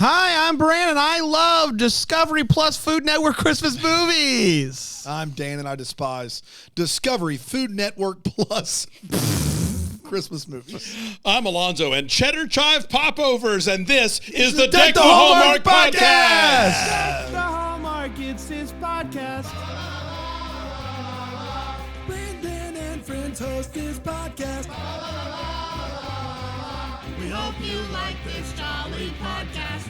Hi, I'm Brandon. I love Discovery Plus Food Network Christmas movies. I'm Dan, and I despise Discovery Food Network Plus Christmas movies. I'm Alonso, and cheddar chive popovers, and this is the Deck Deck the the Hallmark Hallmark Podcast. Podcast. The Hallmark, it's his podcast. Brandon and friends host this podcast. We hope you like this jolly podcast.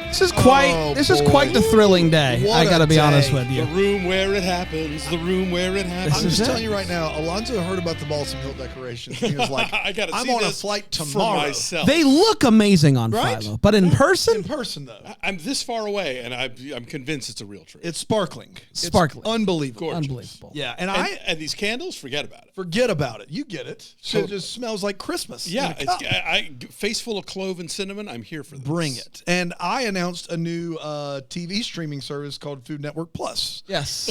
This is quite the thrilling day. What I got to a be honest day. with you. The room where it happens. The room where it happens. I'm just telling you right now, Alonso heard about the Balsam Hill decorations. He was like, I gotta I'm see on a this flight for tomorrow. myself. They look amazing on Right? Philo, but in person, In person, though. I'm this far away, and I'm convinced it's a real tree. It's sparkling. Sparkling. It's unbelievable. Gorgeous. unbelievable. Yeah, and these candles, forget about it. forget about it. You get it. So it just smells like Christmas. Yeah, in a cup. face full of clove and cinnamon. I'm here for this. Bring it. And I announced a new TV streaming service called Food Network Plus, Yes.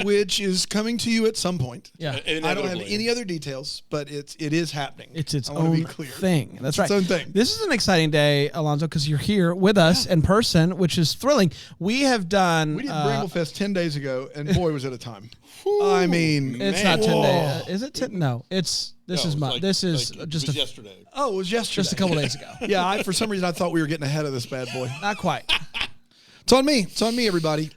which is coming to you at some point. Yeah. I don't have Inevitably. any other details, but it is happening. It's its I wanna own be clear. thing. That's right. its own thing. This is an exciting day, Alonso, because you're here with us in person, which is thrilling. We have done. We did Bramblefest 10 days ago, and boy, was it a time. I mean, It's Man. not 10 Whoa. days. Is it 10? No. This No, is it was my. like- This is like it just was a. yesterday. oh, it was yesterday. Just a couple days ago. Yeah, for some reason, I thought we were getting ahead of this bad boy. Not quite. It's on me. It's on me, everybody.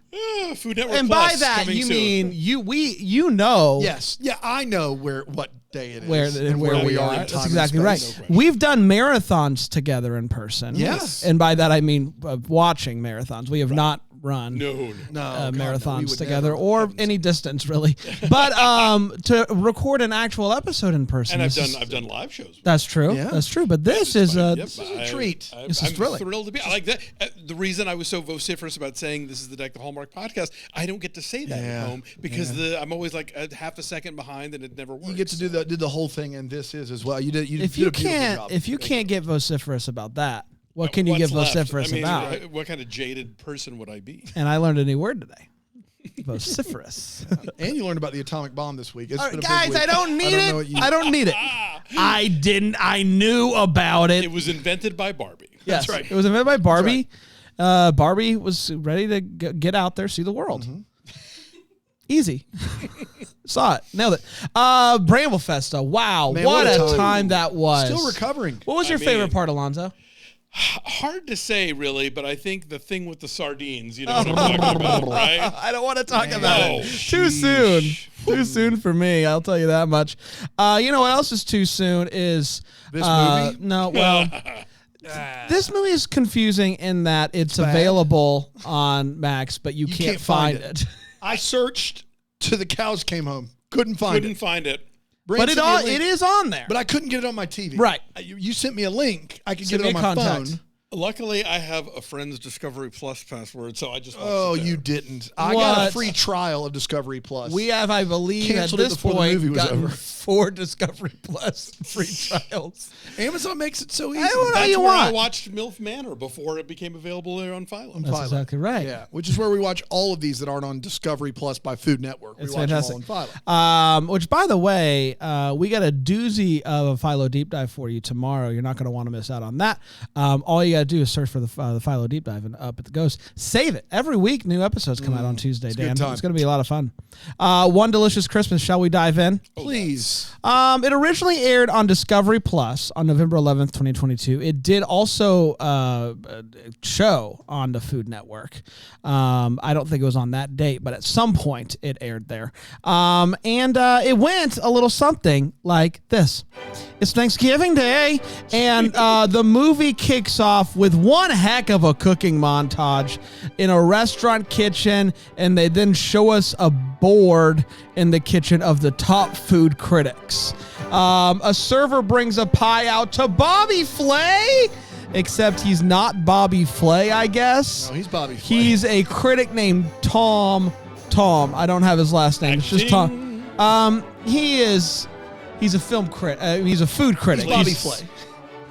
Food Network And Plus by that coming you soon. mean you know Yes. Yeah, I know what day it is. where and we are. in That's time and exactly right. space. We've done marathons together in person. Yes. And by that I mean watching marathons. We have not run No. No, God, no, we marathons would together never. or any distance really. But to record an actual episode in person. And this is- I've done live shows. That's true. Yeah. That's true. But this is Yep, This is a treat. This is I'm thrilling. thrilled to be. I like that. The reason I was so vociferous about saying this is the Deck the Hallmark podcast, I don't get to say that Yeah. at home because I'm always like a half a second behind, and it never works. You get to do the whole thing, and this is as well. You did. if did you a beautiful can't job. if you can't get vociferous about that, what can you What's get left? vociferous I mean, about? What kind of jaded person would I be? And I learned a new word today. Vociferous. And you learned about the atomic bomb this week. It's All been right, a guys, big week. I don't need know what it. you- I don't need it. I didn't. I knew about it. It was invented by Barbie. Yes, That's right. It was invented by Barbie. Barbie was ready to get out there, see the world. Easy. Saw it. Nailed it. Bramblefest, though. Wow. Man, what what a a time. time that was. Still recovering. What was your I favorite mean- part, Alonzo? Hard to say, really, but I think the thing with the sardines, you know what I'm talking about, right? I don't want to talk Man. about No. it. Too soon. Too soon for me. I'll tell you that much. You know what else is too soon is This movie? No, well, this movie is confusing in that it's bad. available on Max, but you can't find it. I searched till the cows came home. Couldn't find Couldn't it. find it. Brand But sent me a link, it is on there. But I couldn't get it on my TV. Right. You sent me a link. I could Send get it me on a my contact. phone. Luckily, I have a friend's Discovery Plus password, so I just watched Oh, it there. you didn't. I got a What? free trial of Discovery Plus. We have, I believe, Canceled at it this before the point, movie was gotten over. 4 Discovery Plus free trials. Amazon makes it so easy. I don't know. That's you where I want. watched MILF Manor before it became available there on Philo. That's exactly right. Yeah, which is where we watch all of these that aren't on Discovery Plus by Food Network. It's we watch fantastic. them all on Philo. Which, by the way, we got a doozy of a Philo deep dive for you tomorrow. You're not going to want to miss out on that. All you got to do is search for the Philo deep dive and up at the Ghost. Save it. Every week, new episodes come out on Tuesday, a good Dan. time. It's going to be a lot of fun. One Delicious Christmas. Shall we dive in? Please. It originally aired on Discovery Plus on November 11th, 2022. It did also show on the Food Network. I don't think it was on that date, but at some point it aired there. And it went a little something like this. It's Thanksgiving Day, and the movie kicks off with one heck of a cooking montage in a restaurant kitchen, and they then show us a board in the kitchen of the top food critics. A server brings a pie out to Bobby Flay, except he's not Bobby Flay, I guess. No, he's Bobby Flay. He's a critic named Tom. I don't have his last name. It's just Tom. He's a film critic. He's a food critic. He's Bobby Flay.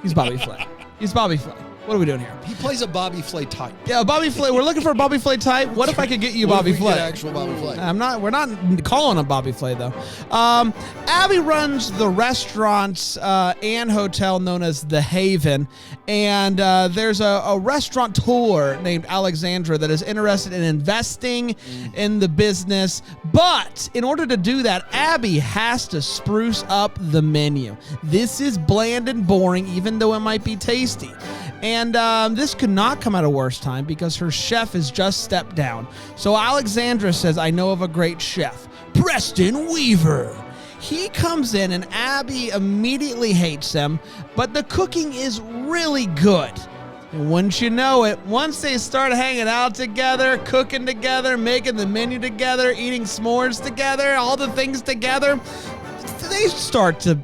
He's Bobby Flay. He's Bobby Flay. What are we doing here? He plays a Bobby Flay type. Yeah, Bobby Flay. We're looking for a Bobby Flay type. What if I could get you What if Bobby we get Flay? actual Bobby Flay? We're not calling him Bobby Flay though. Abby runs the restaurant and hotel known as The Haven, and there's a restaurateur named Alexandra that is interested in investing in the business. But in order to do that, Abby has to spruce up the menu. This is bland and boring, even though it might be tasty. And this could not come at a worse time because her chef has just stepped down. So Alexandra says, I know of a great chef, Preston Weaver. He comes in and Abby immediately hates him, but the cooking is really good. And wouldn't you know it, once they start hanging out together, cooking together, making the menu together, eating s'mores together, all the things together, they start to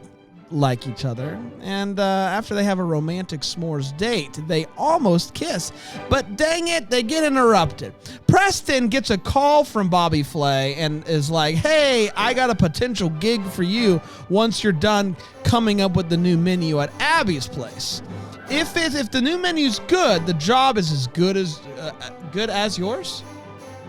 like each other, and after they have a romantic s'mores date, they almost kiss, but dang it, they get interrupted. Preston gets a call from Bobby Flay and is like, hey, I got a potential gig for you once you're done coming up with the new menu at Abby's place. If the new menu's good, the job is as good as yours?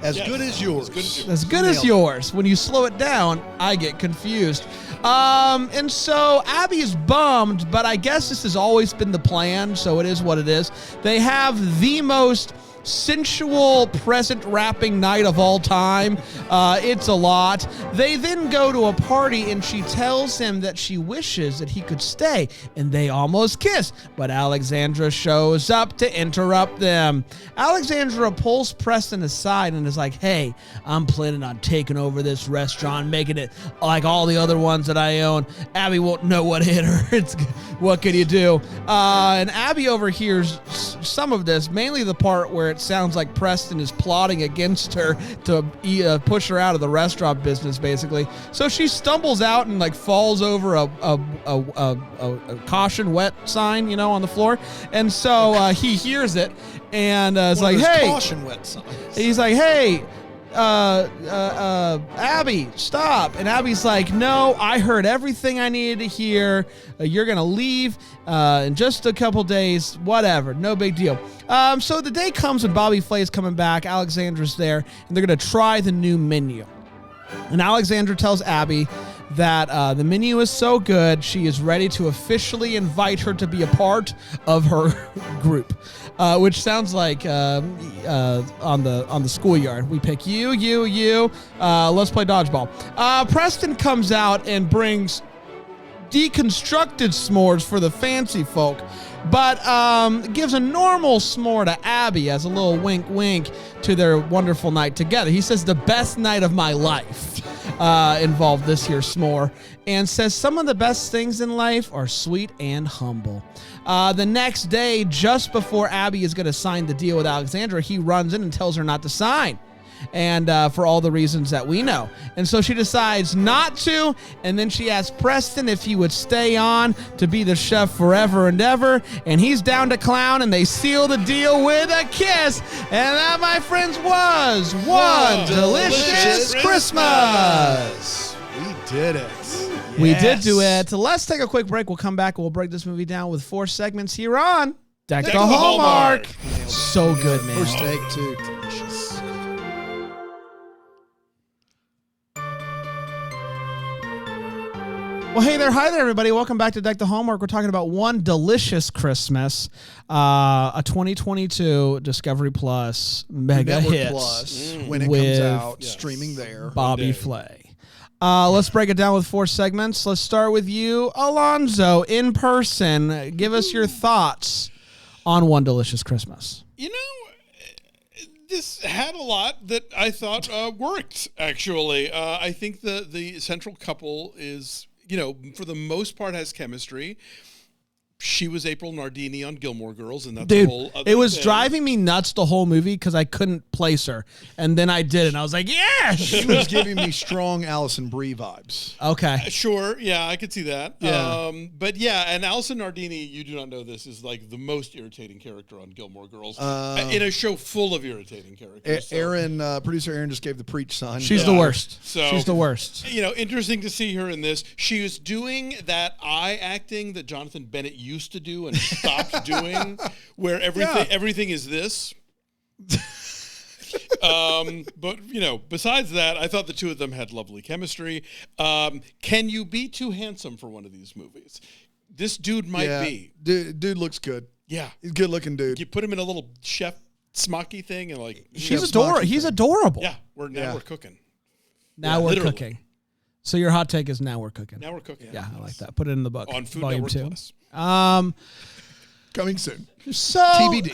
As good as yours. As good as yours. When you slow it down, I get confused. And so Abby is bummed, but I guess this has always been the plan, so it is what it is. They have the most sensual present wrapping night of all time. It's a lot. They then go to a party and she tells him that she wishes that he could stay, and they almost kiss, but Alexandra shows up to interrupt them. Alexandra pulls Preston aside and is like, hey, I'm planning on taking over this restaurant, making it like all the other ones that I own. Abby won't know what hit her. What can you do? And Abby overhears some of this, mainly the part where it sounds like Preston is plotting against her to push her out of the restaurant business, basically. So she stumbles out and like falls over a caution wet sign, on the floor. And so he hears it and is like, hey, caution wet signs. He's like, hey, Abby, stop. And Abby's like, no, I heard everything I needed to hear. You're going to leave in just a couple days, whatever, no big deal. So the day comes when Bobby Flay is coming back, Alexandra's there, and they're going to try the new menu. And Alexandra tells Abby that the menu is so good, she is ready to officially invite her to be a part of her group. Which sounds like on the schoolyard. We pick you. Let's play dodgeball. Preston comes out and brings deconstructed s'mores for the fancy folk, but gives a normal s'more to Abby as a little wink to their wonderful night together. He says the best night of my life involved this here s'more, and says some of the best things in life are sweet and humble. The next day, just before Abby is going to sign the deal with Alexandra, he runs in and tells her not to sign. And for all the reasons that we know. And so she decides not to, and then she asks Preston if he would stay on to be the chef forever and ever, and he's down to clown, and they seal the deal with a kiss. And that, my friends, was one delicious Christmas. We did it. We did do it. Let's take a quick break. We'll come back and we'll break this movie down with 4 segments here on Deck the Hallmark. So good, man. First take, too. Delicious. Well, hey there. Hi there, everybody. Welcome back to Deck the Hallmark. We're talking about One Delicious Christmas, a 2022 Discovery Plus mega Network hit Plus, when it with comes out, streaming there. Bobby Flay. Let's break it down with 4 segments. Let's start with you, Alonso, in person. Give us your thoughts on One Delicious Christmas. This had a lot that I thought worked, actually. I think the central couple is, for the most part has chemistry. She was April Nardini on Gilmore Girls, and that's a whole other it was thing. driving me nuts the whole movie because I couldn't place her, and then I did, and I was like, yes! She was giving me strong Allison Brie vibes. Okay. Sure, yeah, I could see that. Yeah. But yeah, and Allison Nardini, you do not know this, is like the most irritating character on Gilmore Girls in a show full of irritating characters. Producer Aaron just gave the preach sign. She's the worst. So she's the worst. Interesting to see her in this. She was doing that eye acting that Jonathan Bennett used used to do and stopped doing, where everything is this. But besides that, I thought the two of them had lovely chemistry. Can you be too handsome for one of these movies? This dude might be. Dude looks good. Yeah, he's a good looking dude. You put him in a little chef smocky thing and he's adorable. Yeah, we're cooking. Now we're literally. cooking. So your hot take is now we're cooking. Now we're cooking. Yeah, I like that. Put it in the book. On Food Volume Network 2. Plus. Coming soon. So TBD.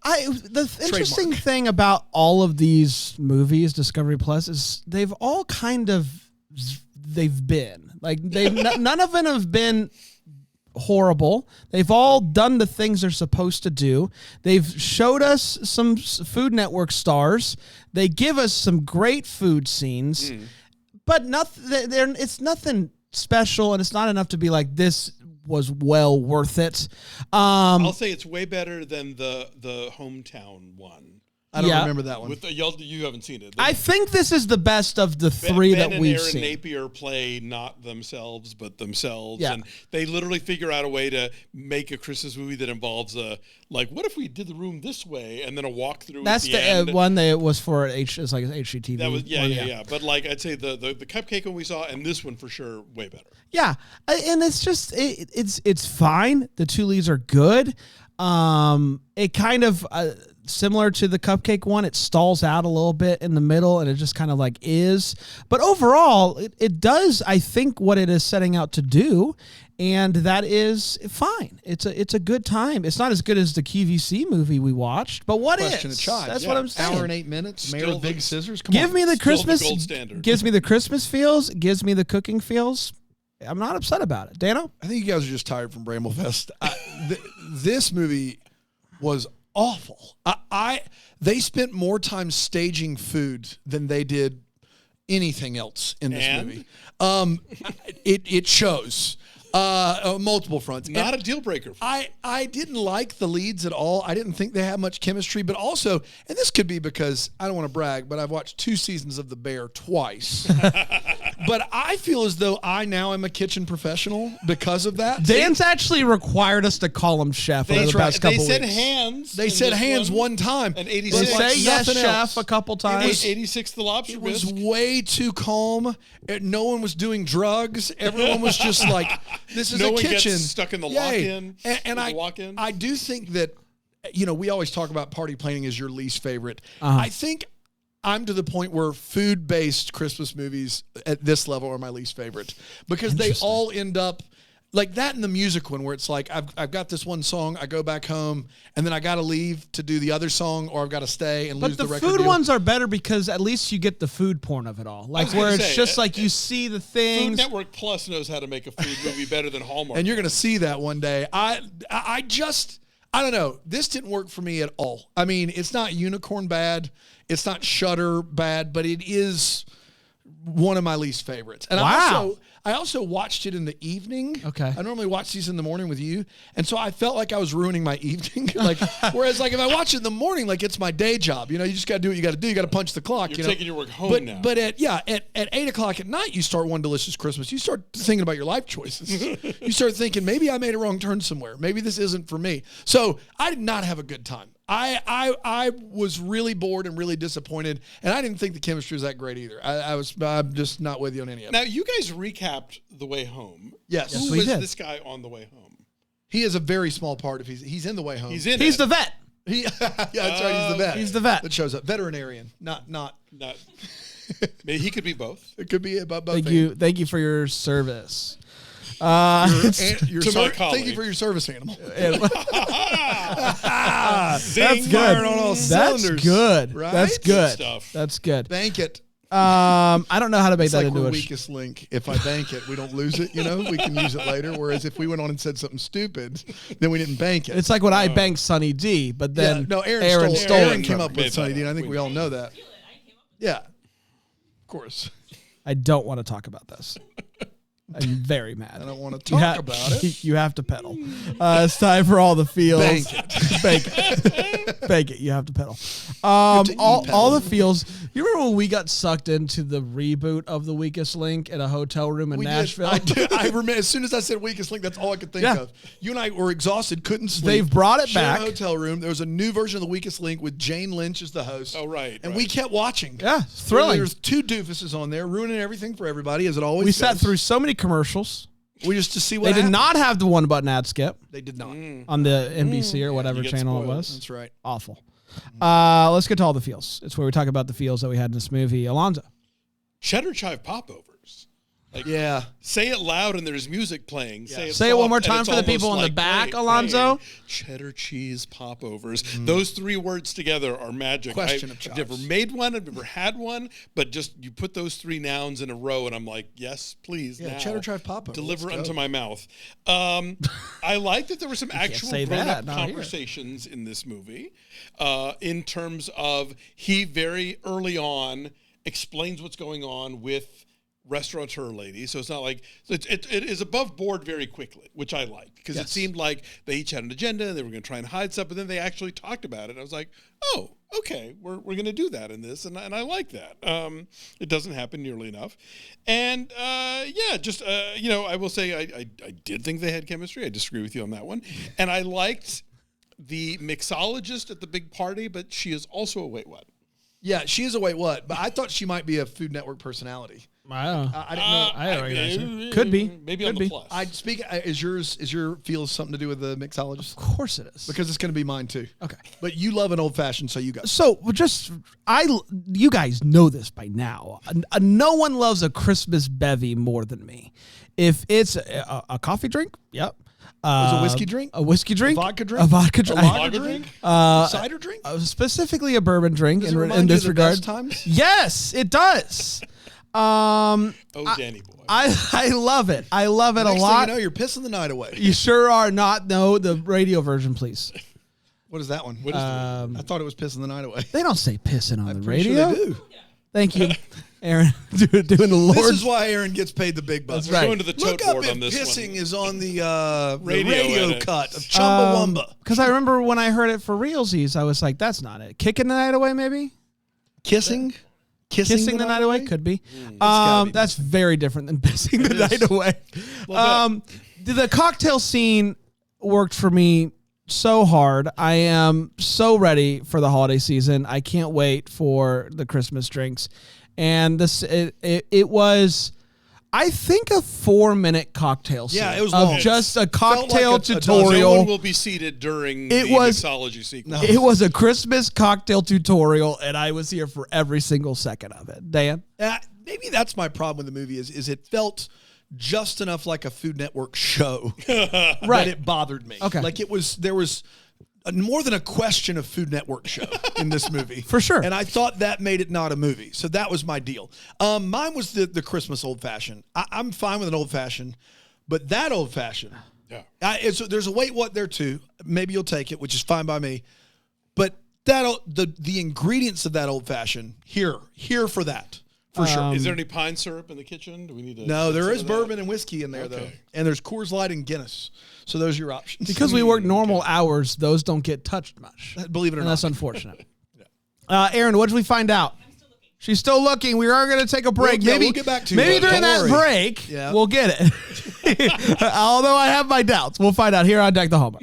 The interesting thing about all of these movies, Discovery Plus, is they've all kind of been like none of them have been horrible. They've all done the things they're supposed to do. They've showed us some Food Network stars. They give us some great food scenes, but it's nothing special, and it's not enough to be like, this was well worth it. I'll say it's way better than the hometown one. I don't remember that one. You haven't seen it. I think this is the best of the three Ben that we've and Aaron seen. Napier play not themselves, but themselves. Yeah. And they literally figure out a way to make a Christmas movie that involves what if we did the room this way, and then a walkthrough. That's at the end. one that was for it's like HGTV. That was yeah. But I'd say the cupcake one we saw, and this one for sure way better. Yeah, and it's just it's fine. The two leads are good. It kind of similar to the cupcake one. It stalls out a little bit in the middle, and it just kind of is. But overall, it does, I think, what it is setting out to do, and that is fine. It's a good time. It's not as good as the QVC movie we watched, but Question is? of chives. That's what I'm saying. Hour and 8 minutes. Mayor Still of Big the- Scissors. Come Give on. me the Still the Christmas. gold standard. Gives me the Christmas feels. Gives me the cooking feels. I'm not upset about it. Dano? I think you guys are just tired from Bramblefest. This movie was awful. They spent more time staging food than they did anything else in this movie. It shows. Multiple fronts. Not a deal breaker. I didn't like the leads at all. I didn't think they had much chemistry, but also, and this could be because I don't want to brag, but I've watched 2 seasons of The Bear twice. But I feel as though I now am a kitchen professional because of that. Dan's actually required us to call him chef over the past couple They said weeks. hands. They in said this hands one time. And They 86. say yes, nothing chef, else. a couple times. 86 the lobster It was bisque. way too calm. No one was doing drugs. Everyone was just like, this is No a one gets kitchen. stuck in the Yay. lock-in. And I do think that, we always talk about party planning as your least favorite. I think I'm to the point where food-based Christmas movies at this level are my least favorite because they all end up like that in the music one where it's like I've got this one song, I go back home, and then I got to leave to do the other song, or I've got to stay and lose But the the record food deal. ones are better because at least you get the food porn of it all. Like was where gonna it's say, just like you see the Food things. Network Plus knows how to make a food movie better than Hallmark. And you're going to see that one day. I don't know. This didn't work for me at all. I mean, it's not Unicorn bad. It's not Shutter bad, but it is one of my least favorites. And Wow. I also watched it in the evening. Okay. I normally watch these in the morning with you. And so I felt like I was ruining my evening. Whereas if I watch it in the morning, it's my day job. You just got to do what you got to do. You got to punch the clock. You're taking your work home now. But at 8 o'clock at night, you start One Delicious Christmas. You start thinking about your life choices. You start thinking, maybe I made a wrong turn somewhere. Maybe this isn't for me. So I did not have a good time. I was really bored and really disappointed, and I didn't think the chemistry was that great either. I'm just not with you on any of it. Now, you guys recapped The Way Home. Yes. Who we was did. this guy on The Way Home? He is a very small part of he's in the way home. He's in He's it. the vet. Yeah, that's right. He's the vet. He's the vet. that shows up. Veterinarian, not. Not, maybe he could be both. It could be about both. Thank you for your service. Your To my colleague. thank you for your service animal. That's good. Firing on all That's cylinders, good. right? That's good. Stuff. That's good. Bank it. I don't know how to make It's that like into we're a weakest link. If I bank it, we don't lose it. We can use it later. Whereas if we went on and said something stupid, then we didn't bank it. It's like when I banked Sunny D, but then Aaron stole Aaron it. came up Made with Sunny that D, and I up. think we all know that. Yeah, of course. I don't want to talk about this. I'm very mad. I don't want to talk about it. You have to pedal. It's time for all the feels. Bank it. Bank it. Bank it. You have to pedal. All the feels. You remember when we got sucked into the reboot of The Weakest Link in a hotel room in Nashville? I remember as soon as I said Weakest Link, that's all I could think of. You and I were exhausted, couldn't sleep. They've brought it Shared back. a hotel room. There was a new version of The Weakest Link with Jane Lynch as the host. Oh, right. And we kept watching. Yeah, thrilling. There's two doofuses on there, ruining everything for everybody, as it always We does. sat through so many commercials. We just to see what They did happened. not have the one button ad skip They did not. on the NBC or whatever you get channel it spoiled. was. That's right. Awful. Let's get to all the feels. It's where we talk about the feels that we had in this movie. Alonzo. Cheddar chive popovers. Like, Yeah. say it loud and there's music playing. Yeah. Say it Say it one soft more and time it's for the people almost in the like back, Alonzo. Cheddar cheese popovers. Those three words together are magic. Question of I've never chives. made one. I've never had one. But just you put those three nouns in a row, and I'm like, yes, please. Yeah, now, cheddar chive popover. Deliver Let's unto go. my mouth. I like that there were some actual say grown-up that, not here. conversations in this movie, in terms of he very early on explains what's going on with restaurateur lady, so it's not like it is above board very quickly, which I liked because it seemed like they each had an agenda and they were going to try and hide stuff, but then they actually talked about it. And I was like, oh, okay, we're going to do that in this, and I like that. It doesn't happen nearly enough, and I will say I did think they had chemistry. I disagree with you on that one, and I liked the mixologist at the big party, but she is also a wait what. Yeah, she is a wait what, but I thought she might be a Food Network personality. I don't know. I didn't know. I don't recognize her. Could be. Maybe Could on the be. plus. I speak. Is your feel something to do with the mixologist? Of course it is. Because it's going to be mine too. Okay. But you love an old fashioned, so you go. So you guys know this by now. No one loves a Christmas bevy more than me. If it's a coffee drink, yep. Was it a whiskey drink? A whiskey drink? A vodka drink? A vodka drink. A lager drink? Cider drink? Specifically a bourbon drink Does it in remind you this of the regard. best times? Yes, it does. Danny boy. I love it. I love it Next a thing lot. you know, you're pissing the night away. You sure are not. No, the radio version, please. What is that one? What is I thought it was pissing the night away. They don't say pissing on the Pretty radio. Sure they do. Thank you, Aaron, doing the Lord. This is why Aaron gets paid the big bucks. That's right. Going to the tote Look up board if on this pissing one. is on the Radio radio edit. cut of Chumbawamba. Because I remember when I heard it for realsies, I was like, "That's not it." Kicking the night away, maybe. Kissing Kissing the night away could be. gotta be That's very different than pissing the night away. The cocktail scene worked for me so hard. I am so ready for the holiday season. I can't wait for the Christmas drinks. And it was, I think, a 4-minute cocktail scene. Yeah, it was of long. just a Felt cocktail like a No tutorial. one will be seated during It the was- mixology sequence. It was a Christmas cocktail tutorial, and I was here for every single second of it. Dan? Maybe that's my problem with the movie is it felt just enough like a Food Network show that it bothered me. Okay. Like there was more than a question of Food Network show in this movie. For sure. And I thought that made it not a movie. So that was my deal. Mine was the Christmas old fashioned. I'm fine with an old fashioned, but that old fashioned. Yeah. There's a wait what there too. Maybe you'll take it, which is fine by me. But the ingredients of that old fashioned here for that. For sure. Is there any pine syrup in the kitchen? Do we need to? No, there is consider that? bourbon and whiskey in there, though. Okay. And there's Coors Light and Guinness. So those are your options. Because we work normal hours, those don't get touched much. Believe it or And not. that's unfortunate. Aaron, what did we find out? She's still looking. We are going to take a break. We'll get back to you. Maybe Don't during that worry. break, Yeah. we'll get it. Although I have my doubts. We'll find out here on Deck the Hallmark.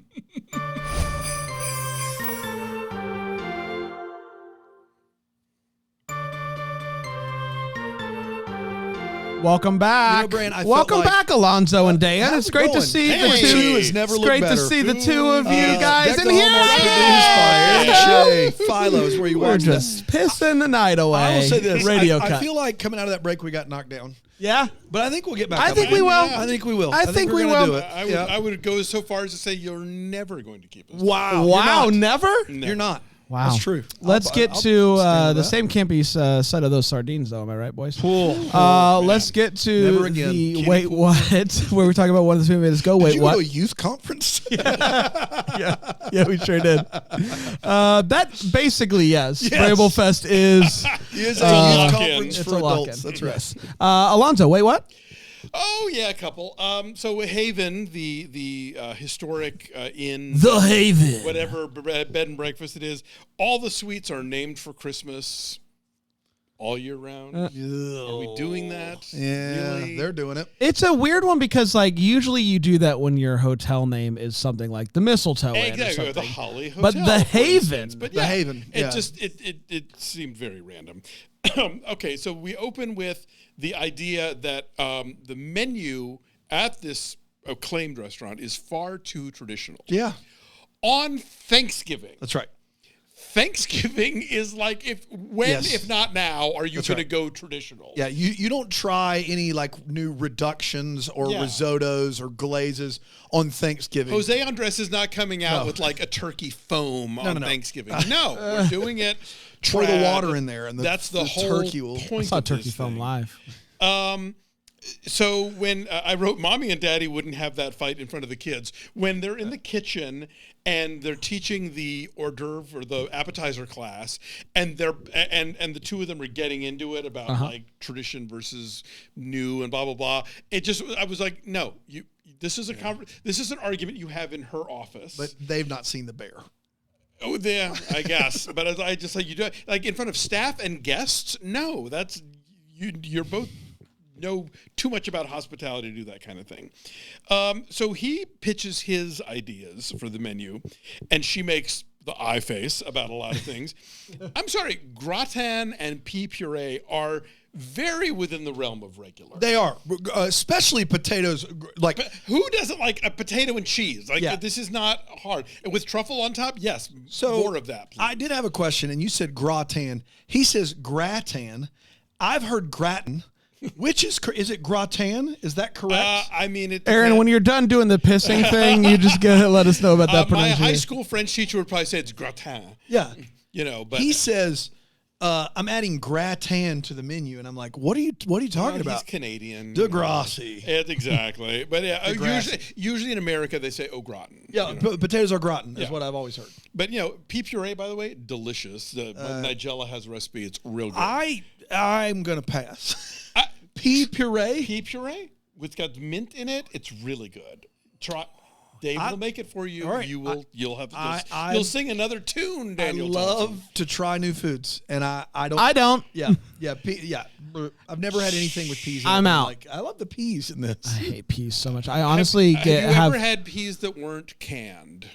Welcome back. You know, Brian, I felt Welcome like- back, Alonzo and Dan. How's It's it great to going? see Hey, the two. two has never It's looked great to better. see the two of you guys. Deck And the here Hallmark I produced by am. Aaron Shea. Philo is where you We're watch just pissing the night away. I will say this. Radio I cut. feel like coming out of that break, we got knocked down. Yeah. But I think we'll get back I up think again. we will. I think we will. I think we're we gonna will. do it. I would go so far as to say you're never going to keep us. Wow. Wow. You're not. Never? You're not. Wow. That's true. Let's get I'll to stand the with that. same campy side of those sardines, though. Am I right, boys? Cool. Let's get to Never again. the Kidding. Wait What, where we're talking about one of the movies. Go Did Wait you What. go to a youth conference? Yeah, we sure did. That basically, yes. Brable Fest is Is a youth lock-in. conference it's for a lock-in. adults. That's right. Alonzo, wait, what? Oh yeah, a couple. So Haven, the historic inn, The Haven. whatever bed and breakfast it is, all the suites are named for Christmas all year round. Are we doing that? Yeah, Really? they're doing it. It's a weird one because, like, usually you do that when your hotel name is something like the Mistletoe Inn or Exactly, or the something. Holly Hotel. But the for Haven. instance. But The Haven, It yeah. just it seemed very random. Okay, so we open with the idea that the menu at this acclaimed restaurant is far too traditional. Yeah, On Thanksgiving. that's right. Thanksgiving is like Yes. if not now, are you That's going to right. go traditional? Yeah, you don't try any like new reductions or Yeah. risottos or glazes on Thanksgiving. Jose Andres is not coming out No. with like a turkey foam on no. Thanksgiving. No, we're doing it. Pour the trad. water in there, and That's the whole turkey will. point. I saw of Turkey this Film thing. live. So when I wrote, Mommy and Daddy wouldn't have that fight in front of the kids. When they're in the kitchen and they're teaching the hors d'oeuvre or the appetizer class, and and the two of them are getting into it about like tradition versus new and blah blah blah. I was like, no, this is this is an argument you have in her office. But they've not seen the bear. Oh, yeah, I guess. But as I just like you do like in front of staff and guests. No, that's you're both know too much about hospitality to do that kind of thing. So he pitches his ideas for the menu, and she makes the eye face about a lot of things. I'm sorry, gratin and pea puree are very within the realm of regular. They are, especially potatoes. Like But who doesn't like a potato and cheese? Like Yeah. this is not hard. With truffle on top, yes, so, more of that. Please. I did have a question, and you said gratin. He says gratin. I've heard gratin. Which is it gratin? Is that correct? I mean, it. Aaron, when you're done doing the pissing thing, you just gotta let us know about that my pronunciation. high school French teacher would probably say it's gratin. Yeah. You know, but He says, I'm adding gratin to the menu, and I'm like, what are you talking he's about? Canadian. Degrassi. Yeah, exactly. But yeah, Degrassi. usually in America they say au gratin. Yeah, potatoes are gratin, is Yeah. what I've always heard. But you know, pea puree, by the way, delicious. Nigella has a recipe; it's real good. I'm gonna pass. I- Pea puree. Pea puree with got mint in it. It's really good. Try. Dave will make it for you. all right. You'll have I- you'll sing another tune. I Daniel love Thompson. to try new foods, and I don't. I don't. Yeah, yeah, yeah. I've never had anything with peas. In I'm it. out. Like, I love the peas in this. I hate peas so much. I honestly Have you have. ever had peas that weren't canned?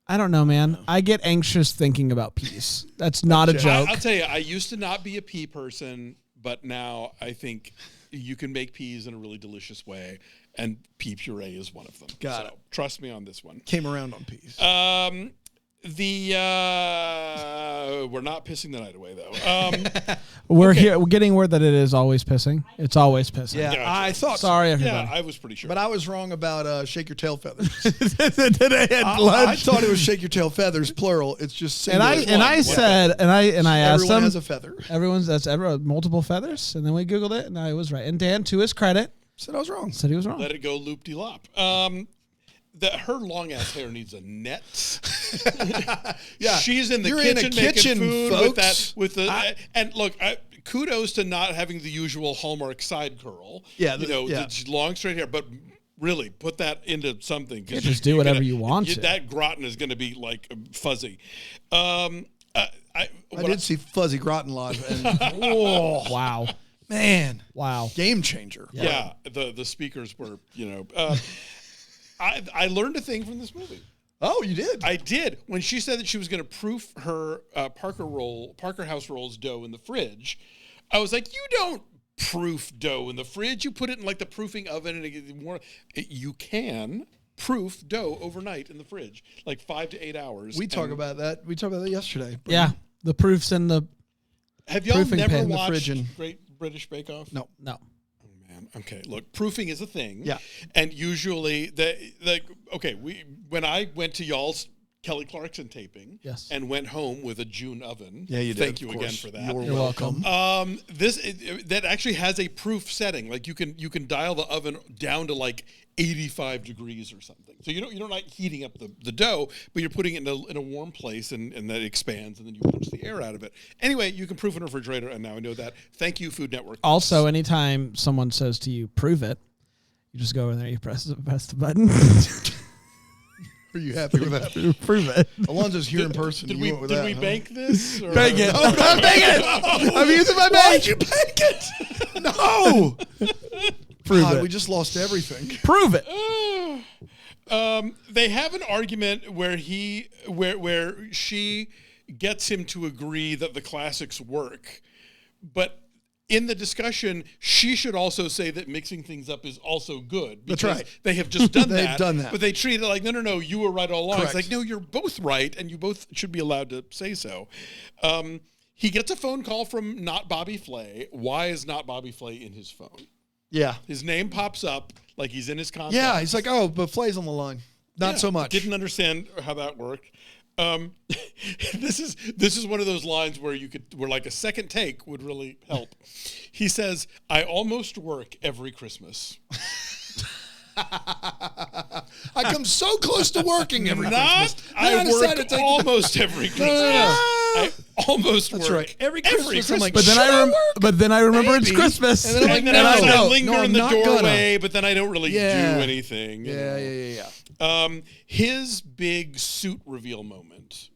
I don't know, man. I get anxious thinking about peas. That's not a joke. I'll tell you, I used to not be a pea person, but now I think you can make peas in a really delicious way, and pea puree is one of them. Got it. Trust me on this one. Came around on peas. We're not pissing the night away though. We're here. We're getting word that it is always pissing. It's always pissing. Yeah, Gotcha. I thought. Sorry, yeah, everybody. I was pretty sure. But I was wrong about shake your tail feathers. Today at I thought it was shake your tail feathers, plural. It's just and singular. I said and I asked Everyone him. has a feather. That's multiple feathers, and then we googled it, and I was right. And Dan, to his credit, Said I was wrong. said he was wrong. Let it go loop de lop. Her long ass hair needs a net. Yeah, She's in the you're in a kitchen kitchen, making food folks. with the and look. Kudos to not having the usual Hallmark side curl. Yeah, the long straight hair, but really put that into something. You just do whatever you want to. That gratin is going to be like fuzzy. I did see Fuzzy Groton live, and oh Wow. man, Wow. game changer. Yeah, the speakers were, I learned a thing from this movie. Oh, you did. I did. When she said that she was going to proof her Parker House Rolls dough in the fridge, I was like, you don't proof dough in the fridge. You put it in like the proofing oven, and you can proof dough overnight in the fridge, like 5 to 8 hours. We talked about that. We talked about that yesterday. Yeah. The proofs in the Have y'all proofing never pan, the watched fridging. Great British Bake Off? No. no. Man, okay. Look, proofing is a thing. Yeah. And usually, when I went to y'all's Kelly Clarkson taping. Yes. And went home with a June oven. Yeah, you did. Thank you again for that. You're welcome. That actually has a proof setting. Like you can dial the oven down to like 85 degrees or something. So you're not heating up the dough, but you're putting it in a warm place and that expands and then you punch the air out of it. Anyway, you can proof in a refrigerator, and now I know that. Thank you, Food Network. Also, anytime someone says to you, "Prove it," you just go in there, you press the button. Are you happy with that? Prove it. Alonso's here in person. Did we bank this? Or? Bank it. Oh, no, Bank it. I'm using my Why'd bank. you bank it? No. Prove God, it. we just lost everything. Prove it. They have an argument where she gets him to agree that the classics work, but in the discussion, she should also say that mixing things up is also good. That's right. They have just done that. They've done that. But they treat it like, no, you were right all along. Correct. It's like, no, you're both right, and you both should be allowed to say so. He gets a phone call from not Bobby Flay. Why is not Bobby Flay in his phone? Yeah. His name pops up like he's in his contacts. Yeah, he's like, oh, but Flay's on the line. Not so much. Didn't understand how that worked. This is one of those lines where like a second take would really help. He says, "I almost work every Christmas." I come so close to working every Christmas. I decided work to take almost every Christmas. I almost That's work right. Every Christmas. I'm like, But then I remember it's Maybe. Christmas. And then I'm like, And then I no, linger no, in I'm the not doorway, but then I don't really do Yeah. anything. you know. Yeah. His big suit reveal moment.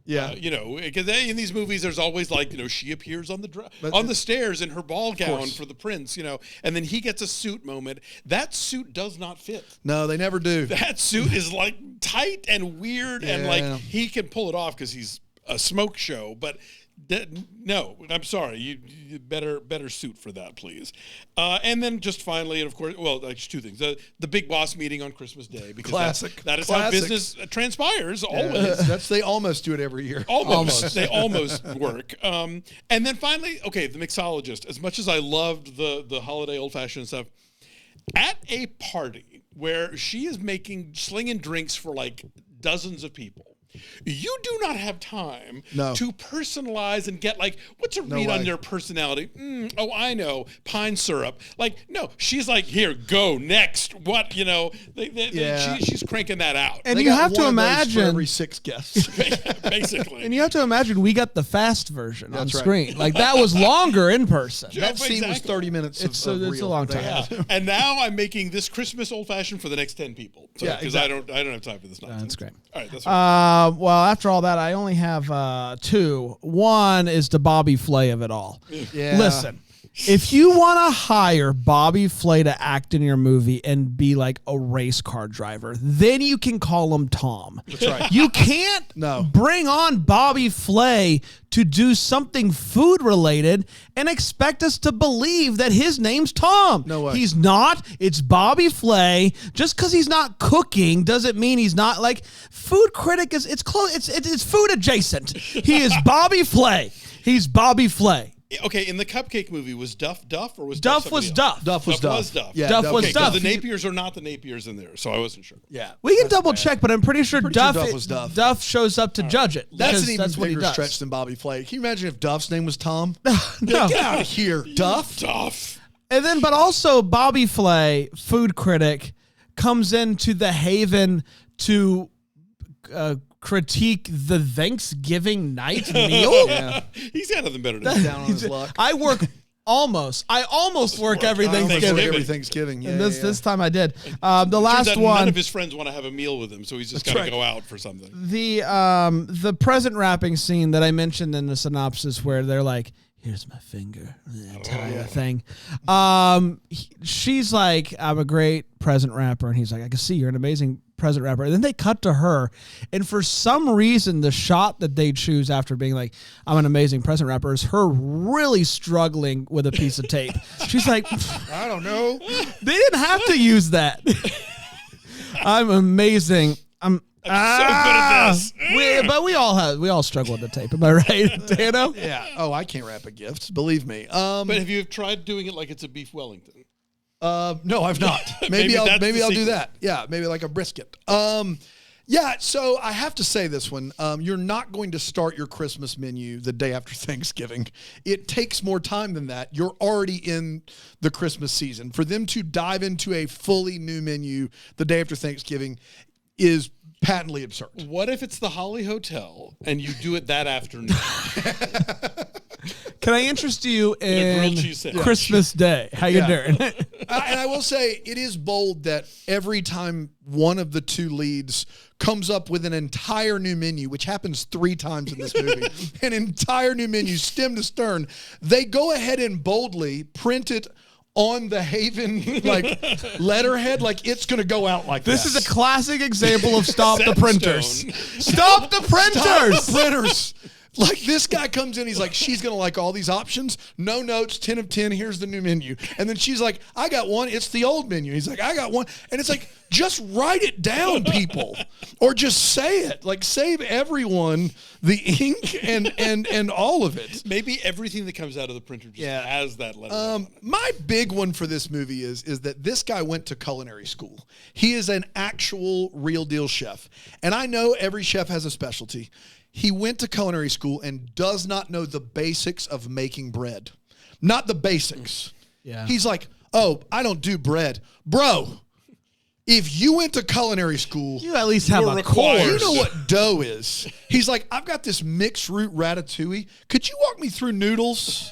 Yeah. Because in these movies, there's always like, she appears on the stairs in her ball gown for the prince, and then he gets a suit moment. That suit does not fit. No, they never do. That suit is like tight and weird, and like he can pull it off because he's a smoke show, but no, I'm sorry. You better suit for that, please. And then just finally, and of course, well, actually two things. The big boss meeting on Christmas Day. Because Classic. That is how business transpires always. They almost do it every year. Almost. They almost work. And then finally, okay, the mixologist. As much as I loved the holiday old-fashioned stuff, at a party where she is slinging drinks for like dozens of people, you do not have time to personalize and get like, what's a read on their personality? I know, pine syrup. Like, no, she's like, here, go, next. What, she's cranking that out. And They you got have to one of those for imagine every 6 guests. Basically. And you have to imagine we got the fast version on That's right. screen. Like that was longer in person. That scene was 30 minutes It's of a real long they time. had. And now I'm making this Christmas old fashioned for the next 10 people. Yeah, Because exactly. I don't have time for this nonsense. That's great. All right, that's right. Well, after all that, I only have 2. One is the Bobby Flay of it all. Yeah. Listen, if you want to hire Bobby Flay to act in your movie and be like a race car driver, then you can call him Tom. That's right. You can't bring on Bobby Flay to do something food related and expect us to believe that his name's Tom. No way. He's not. It's Bobby Flay. Just because he's not cooking doesn't mean he's not like food critic is. It's close. It's food adjacent. He is Bobby Flay. He's Bobby Flay. Okay, in the Cupcake movie, was Duff or was Duff was Duff. Duff was Duff. Yeah, Duff was okay, Duff. The Napiers are not the Napiers in there, so I wasn't sure. Yeah. We can double check, but I'm pretty sure Duff was Duff. Duff shows up to judge it. That's because an even what he bigger does. stretch than Bobby Flay. Can you imagine if Duff's name was Tom? No. Get out of here, Duff. Duff. And then, but also Bobby Flay, food critic, comes into the Haven to critique the Thanksgiving night meal. Yeah. He's got nothing better to do. Down on his luck. I almost work every Thanksgiving. Every Thanksgiving. Yeah, And this time I did. The Turns last out one. none of his friends want to have a meal with him, so he's just got to right. go out for something. The present wrapping scene that I mentioned in the synopsis where they're like, here's my finger, the entire thing. She's like, I'm a great present wrapper. And he's like, I can see you're an amazing present wrapper. And then they cut to her. And for some reason, the shot that they choose after being like, I'm an amazing present wrapper is her really struggling with a piece of tape. She's like, I don't know. they didn't have to use that. I'm amazing. I'm so good at this. But we all struggle with the tape. Am I right, Dano? Yeah. Oh, I can't wrap a gift. Believe me. But have you tried doing it like it's a beef Wellington? No, I've not. Maybe I'll that's the do secret. that. Yeah, maybe like a brisket. Yeah, so I have to say this one. You're not going to start your Christmas menu the day after Thanksgiving. It takes more time than that. You're already in the Christmas season. For them to dive into a fully new menu the day after Thanksgiving is patently absurd. What if it's the Holly Hotel and you do it that afternoon? Can I interest you in grilled cheese sandwich. Christmas Day? How you doing? And I will say it is bold that every time one of the two leads comes up with an entire new menu, which happens 3 times in this movie, an entire new menu, stem to stern, they go ahead and boldly print it on the Haven letterhead, like it's going to go out like This is a classic example of stop the printers. Stop the printers! Stop the printers. Like this guy comes in, he's like, she's going to like all these options. No notes, 10 of 10, here's the new menu. And then she's like, I got one, it's the old menu. He's like, I got one. And it's like, just write it down, people. Or just say it. Like save everyone the ink and all of it. Maybe everything that comes out of the printer just has that letter. My big one for this movie is that this guy went to culinary school. He is an actual real deal chef. And I know every chef has a specialty. He went to culinary school and does not know the basics of making bread. Not the basics. Yeah. He's like, oh, I don't do bread. Bro, if you went to culinary school, You at least have a required. course. you know what dough is. He's like, I've got this mixed root ratatouille. Could you walk me through noodles?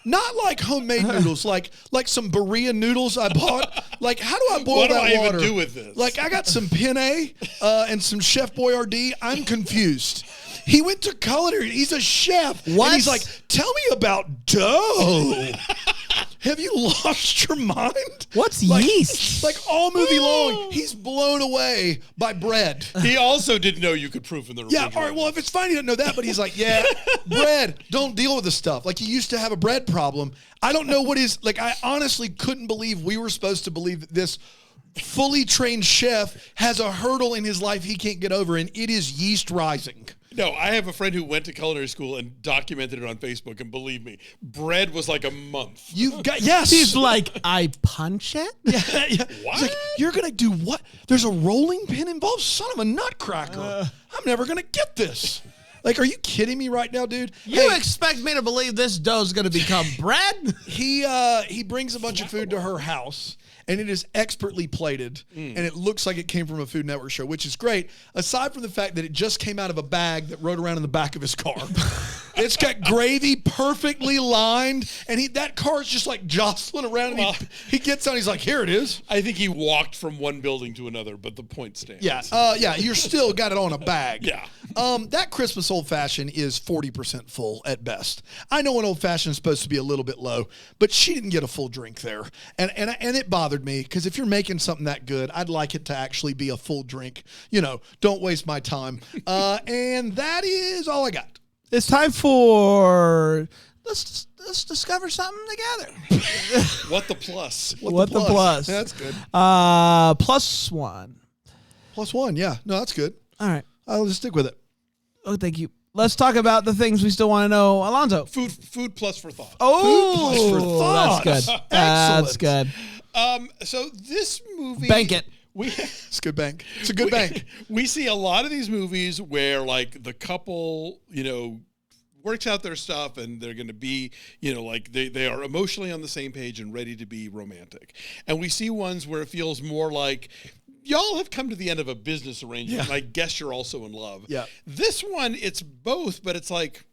Not like homemade noodles, like some Berea noodles I bought. Like, how do I boil What do that I even water? do with this? Like, I got some penne and some Chef Boyardee. I'm confused. He went to culinary. He's a chef. What? And he's like, tell me about dough. Have you lost your mind? What's yeast? Like all movie long, he's blown away by bread. He also didn't know you could proof in the Yeah, refrigerator. all right, well, if it's fine, he didn't know that, but he's like, yeah, bread, don't deal with the stuff. Like, he used to have a bread problem. I don't know what is, like, I honestly couldn't believe we were supposed to believe that this fully trained chef has a hurdle in his life he can't get over, and it is yeast rising. No, I have a friend who went to culinary school and documented it on Facebook, and believe me, bread was like a month. You've got, yes. He's like, I punch it? Yeah, yeah. What? He's like, you're going to do what? There's a rolling pin involved? Son of a nutcracker. I'm never going to get this. Like, are you kidding me right now, dude? You expect me to believe this dough's going to become bread? He brings a bunch of food to her house, and it is expertly plated, and it looks like it came from a Food Network show, which is great, aside from the fact that it just came out of a bag that rode around in the back of his car. It's got gravy perfectly lined, and that car is just like jostling around, and he gets on, he's like, here it is. I think he walked from one building to another, but the point stands. Yeah, you're still got it on a bag. Yeah. That Christmas old fashioned is 40% full at best. I know an old fashioned is supposed to be a little bit low, but she didn't get a full drink there, and it bothered me because if you're making something that good, I'd like it to actually be a full drink. You know, don't waste my time. And that is all I got. It's time for let's discover something together. What the plus? What the plus? Yeah, that's good. Plus one. +1, yeah. No, that's good. All right. I'll just stick with it. Oh, thank you. Let's talk about the things we still want to know. Alonso. Food plus for thought. Oh, Food plus for thought. that's good. That's good. So this movie, Bank it. It's a good bank. It's a good bank. We see a lot of these movies where like the couple, you know, works out their stuff and they're going to be, you know, like they are emotionally on the same page and ready to be romantic. And we see ones where it feels more like y'all have come to the end of a business arrangement. And I guess you're also in love. Yeah. This one, it's both, but it's like,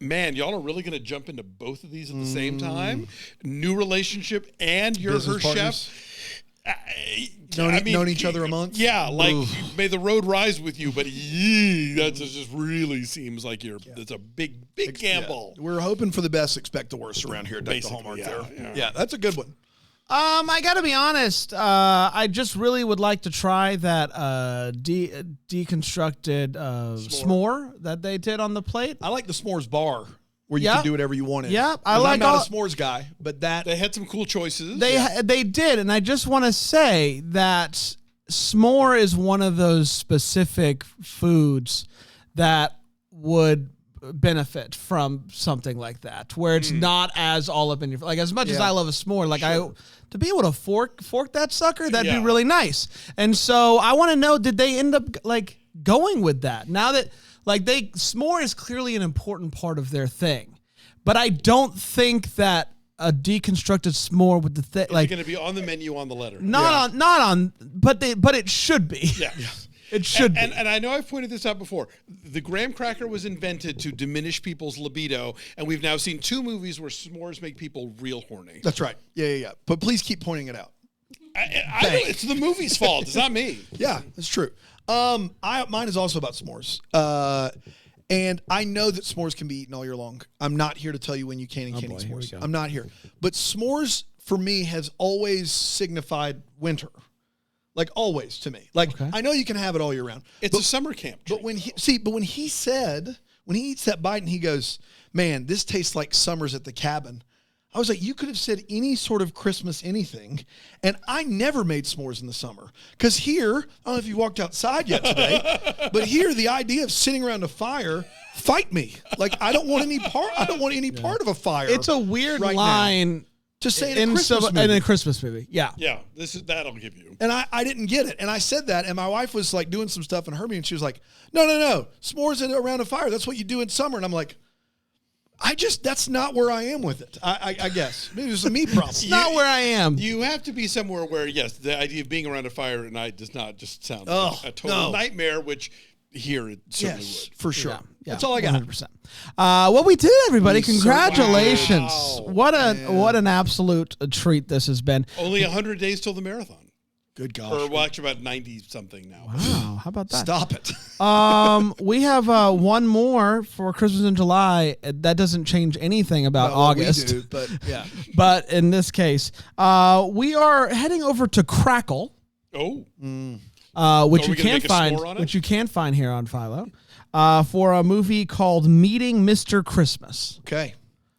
man, y'all are really going to jump into both of these at the same time? New relationship and you're Business her partners. chef? Known each other a month? Yeah, like may the road rise with you, but that just really seems like it's a big gamble. Yeah. We're hoping for the best, expect the worst around here. Take the Basically, hallmark yeah, there. yeah. Yeah, that's a good one. I gotta be honest. I just really would like to try that deconstructed s'more that they did on the plate. I like the s'mores bar where you Yeah. can do whatever you want in. Yeah, I 'Cause like I'm not all- a s'mores guy, but that They had some cool choices. They did, and I just want to say that s'more is one of those specific foods that would benefit from something like that, where it's not as all up in your like. As much as I love a s'more, like to be able to fork that sucker, that'd be Yeah. really nice. And so I want to know, did they end up like going with that. Now that s'more is clearly an important part of their thing, but I don't think that a deconstructed s'more with the thing It's going to be on the menu on the letter. not on, but it should be. Yeah. It should be. And I know I've pointed this out before. The graham cracker was invented to diminish people's libido, and we've now seen 2 movies where s'mores make people real horny. That's right. Yeah. But please keep pointing it out. I don't, it's the movie's fault. It's not me. Yeah, that's true. Mine is also about s'mores. And I know that s'mores can be eaten all year long. I'm not here to tell you when you can and can't eat s'mores. I'm not here. But s'mores, for me, has always signified winter. Like always to me. Like I know you can have it all year round. It's a summer camp treat, But when he eats that bite and he goes, man, this tastes like summers at the cabin. I was like, you could have said any sort of Christmas anything, and I never made s'mores in the summer. Because here, I don't know if you walked outside yet today, but here the idea of sitting around a fire, fight me. Like I don't want any part part of a fire. It's a weird right line now. To say in a Christmas movie. Yeah. Yeah, that'll give you. And I didn't get it. And I said that, and my wife was like doing some stuff in her meeting, and she was like, no. S'mores around a fire. That's what you do in summer. And I'm like, that's not where I am with it. I guess. Maybe it's a me problem. It's not where I am. You have to be somewhere where, yes, the idea of being around a fire at night does not just sound like a total nightmare, which here it certainly would. For sure. Yeah. That's all I got. 100%. Well, we did, everybody. Congratulations. Wow. What an absolute treat this has been. Only 100 days till the marathon. Good gosh. Or watch about 90-something now. Wow, how about that? Stop it. We have one more for Christmas in July. That doesn't change anything about August. We do, but yeah. But in this case, we are heading over to Crackle. Oh. Which you can find here on Philo, for a movie called Meeting Mr. Christmas. Okay.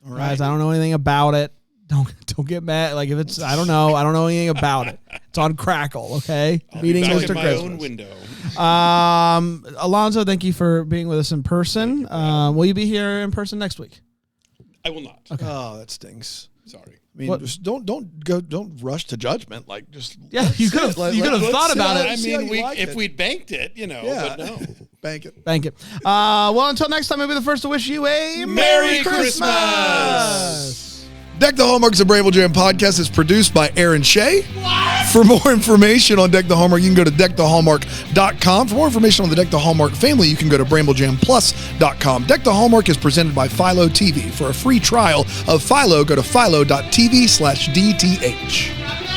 All right. Guys, I don't know anything about it. Don't get mad. Like if it's I don't know anything about it. It's on Crackle, okay? Meeting Mr. my Christmas. own window. Alonso, thank you for being with us in person. Will you be here in person next week? I will not. Okay. Oh, that stinks. Sorry. I mean, just don't rush to judgment. Like just you could have thought about it. I mean, if we'd banked it, but no. Bank it. Well, until next time, maybe the first to wish you a Merry Christmas. Deck the Hallmark's a Bramble Jam podcast is produced by Aaron Shea. For more information on Deck the Hallmark, you can go to deckthehallmark.com. For more information on the Deck the Hallmark family, you can go to bramblejamplus.com. Deck the Hallmark is presented by Philo TV. For a free trial of Philo, go to philo.tv/DTH.